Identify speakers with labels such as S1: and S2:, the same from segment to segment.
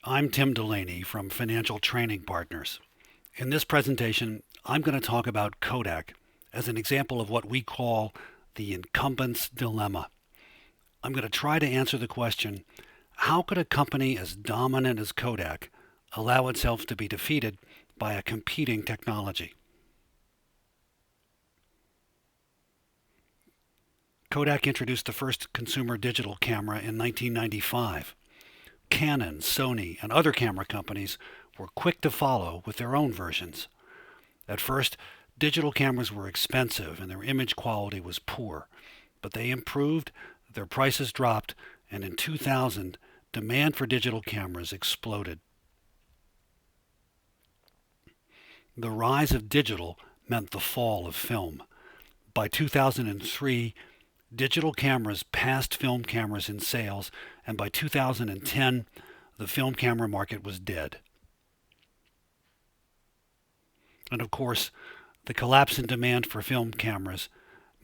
S1: I'm Tim Delaney from Financial Training Partners. In this presentation, I'm going to talk about Kodak as an example of what we call the incumbent's dilemma. I'm going to try to answer the question, how could a company as dominant as Kodak allow itself to be defeated by a competing technology? Kodak introduced the first consumer digital camera in 1995. Canon, Sony, and other camera companies were quick to follow with their own versions. At first, digital cameras were expensive and their image quality was poor, but they improved, their prices dropped, and in 2000, demand for digital cameras exploded. The rise of digital meant the fall of film. By 2003, digital cameras passed film cameras in sales, and by 2010, the film camera market was dead. And of course, the collapse in demand for film cameras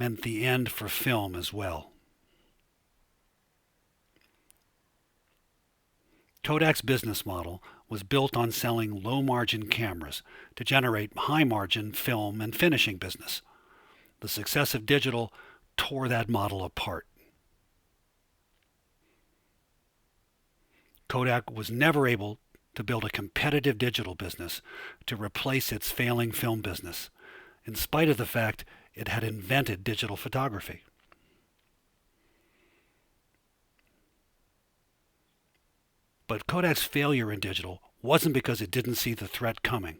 S1: meant the end for film as well. Kodak's business model was built on selling low-margin cameras to generate high-margin film and finishing business. The success of digital tore that model apart. Kodak was never able to build a competitive digital business to replace its failing film business, in spite of the fact it had invented digital photography. But Kodak's failure in digital wasn't because it didn't see the threat coming.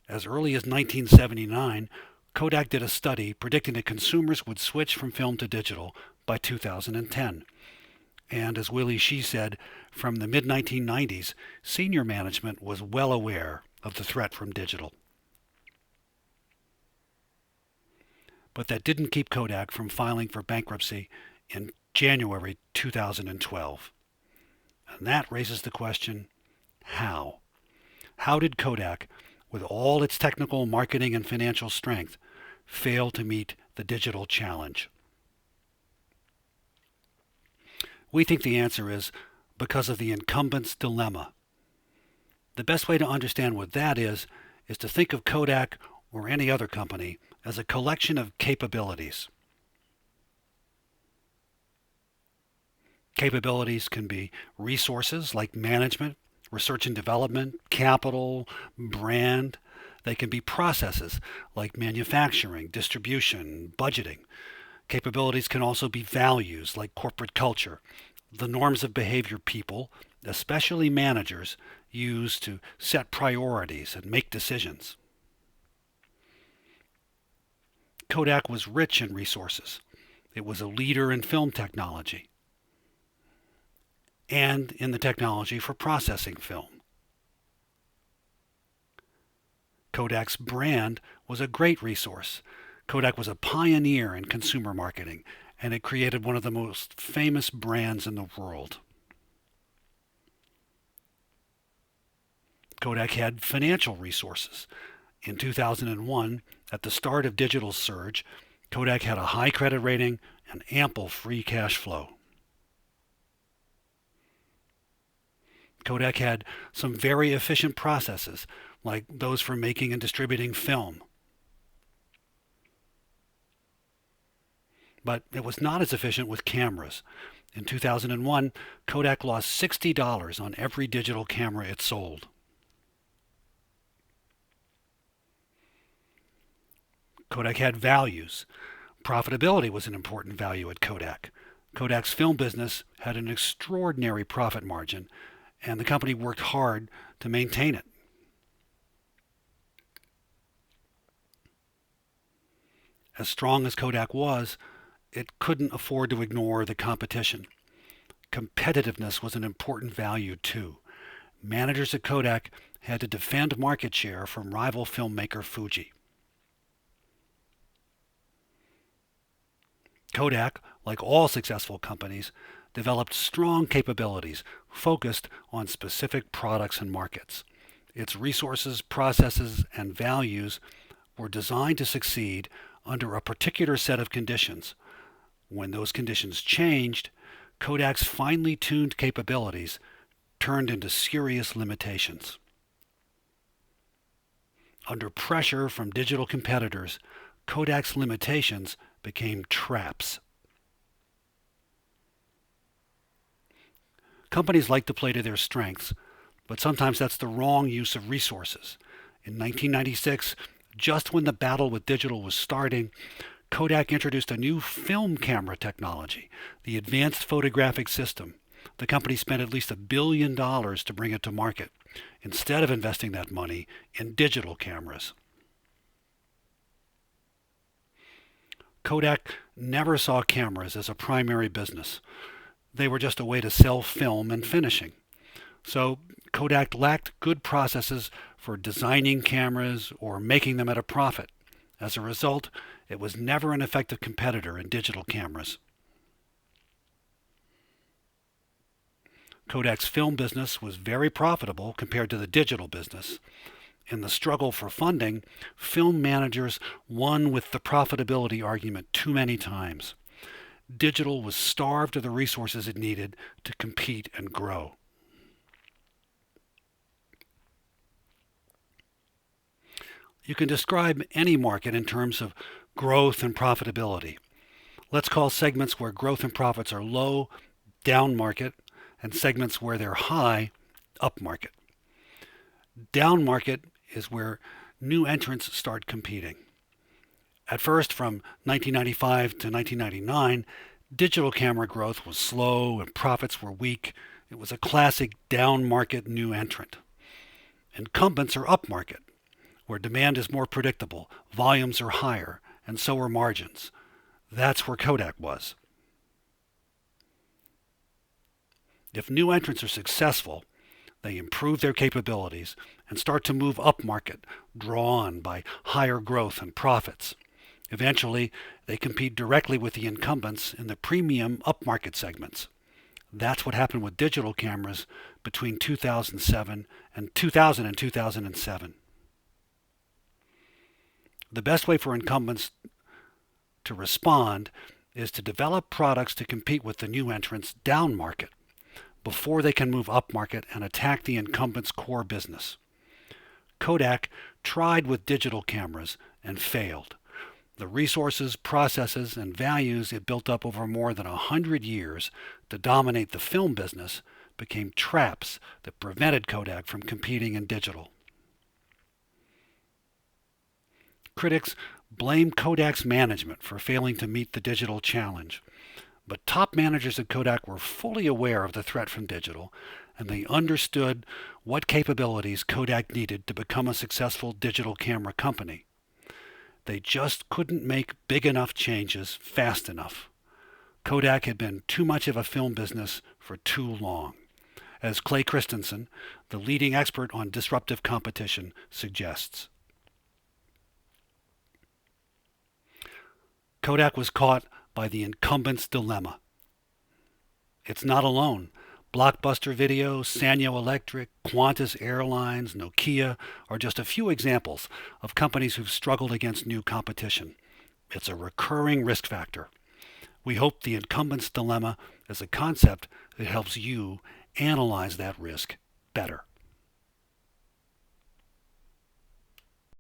S1: As early as 1979, Kodak did a study predicting that consumers would switch from film to digital by 2010. And as Willie Shih said, from the mid-1990s, senior management was well aware of the threat from digital. But that didn't keep Kodak from filing for bankruptcy in January 2012. And that raises the question, how? How did Kodak, with all its technical, marketing, and financial strength, fail to meet the digital challenge? We think the answer is because of the incumbent's dilemma. The best way to understand what that is to think of Kodak or any other company as a collection of capabilities. Capabilities can be resources like management, research and development, capital, brand. They can be processes like manufacturing, distribution, budgeting. Capabilities can also be values like corporate culture, the norms of behavior people, especially managers, use to set priorities and make decisions. Kodak was rich in resources. It was a leader in film technology and in the technology for processing film. Kodak's brand was a great resource. Kodak was a pioneer in consumer marketing, and it created one of the most famous brands in the world. Kodak had financial resources. In 2001, at the start of digital's surge, Kodak had a high credit rating and ample free cash flow. Kodak had some very efficient processes, like those for making and distributing film. But it was not as efficient with cameras. In 2001, Kodak lost $60 on every digital camera it sold. Kodak had values. Profitability was an important value at Kodak. Kodak's film business had an extraordinary profit margin, and the company worked hard to maintain it. As strong as Kodak was, it couldn't afford to ignore the competition. Competitiveness was an important value too. Managers at Kodak had to defend market share from rival filmmaker Fuji. Kodak, like all successful companies, developed strong capabilities focused on specific products and markets. Its resources, processes, and values were designed to succeed under a particular set of conditions. When those conditions changed, Kodak's finely tuned capabilities turned into serious limitations. Under pressure from digital competitors, Kodak's limitations became traps. Companies like to play to their strengths, but sometimes that's the wrong use of resources. In 1996, just when the battle with digital was starting, Kodak introduced a new film camera technology, the Advanced Photographic System. The company spent at least $1 billion to bring it to market, instead of investing that money in digital cameras. Kodak never saw cameras as a primary business. They were just a way to sell film and finishing. So Kodak lacked good processes for designing cameras or making them at a profit. As a result, it was never an effective competitor in digital cameras. Kodak's film business was very profitable compared to the digital business. In the struggle for funding, film managers won with the profitability argument too many times. Digital was starved of the resources it needed to compete and grow. You can describe any market in terms of growth and profitability. Let's call segments where growth and profits are low, down market, and segments where they're high, up market. Down market is where new entrants start competing. At first, from 1995 to 1999, digital camera growth was slow and profits were weak. It was a classic down market new entrant. Incumbents are up market, where demand is more predictable, volumes are higher, and so are margins. That's where Kodak was. If new entrants are successful, they improve their capabilities and start to move upmarket, drawn by higher growth and profits. Eventually, they compete directly with the incumbents in the premium upmarket segments. That's what happened with digital cameras between 2007 and 2007. The best way for incumbents to respond is to develop products to compete with the new entrants down market before they can move upmarket and attack the incumbent's core business. Kodak tried with digital cameras and failed. The resources, processes, and values it built up over more than 100 years to dominate the film business became traps that prevented Kodak from competing in digital. Critics blame Kodak's management for failing to meet the digital challenge. But top managers at Kodak were fully aware of the threat from digital, and they understood what capabilities Kodak needed to become a successful digital camera company. They just couldn't make big enough changes fast enough. Kodak had been too much of a film business for too long, as Clay Christensen, the leading expert on disruptive competition, suggests. Kodak was caught by the incumbent's dilemma. It's not alone. Blockbuster Video, Sanyo Electric, Qantas Airlines, Nokia are just a few examples of companies who've struggled against new competition. It's a recurring risk factor. We hope the incumbent's dilemma is a concept that helps you analyze that risk better.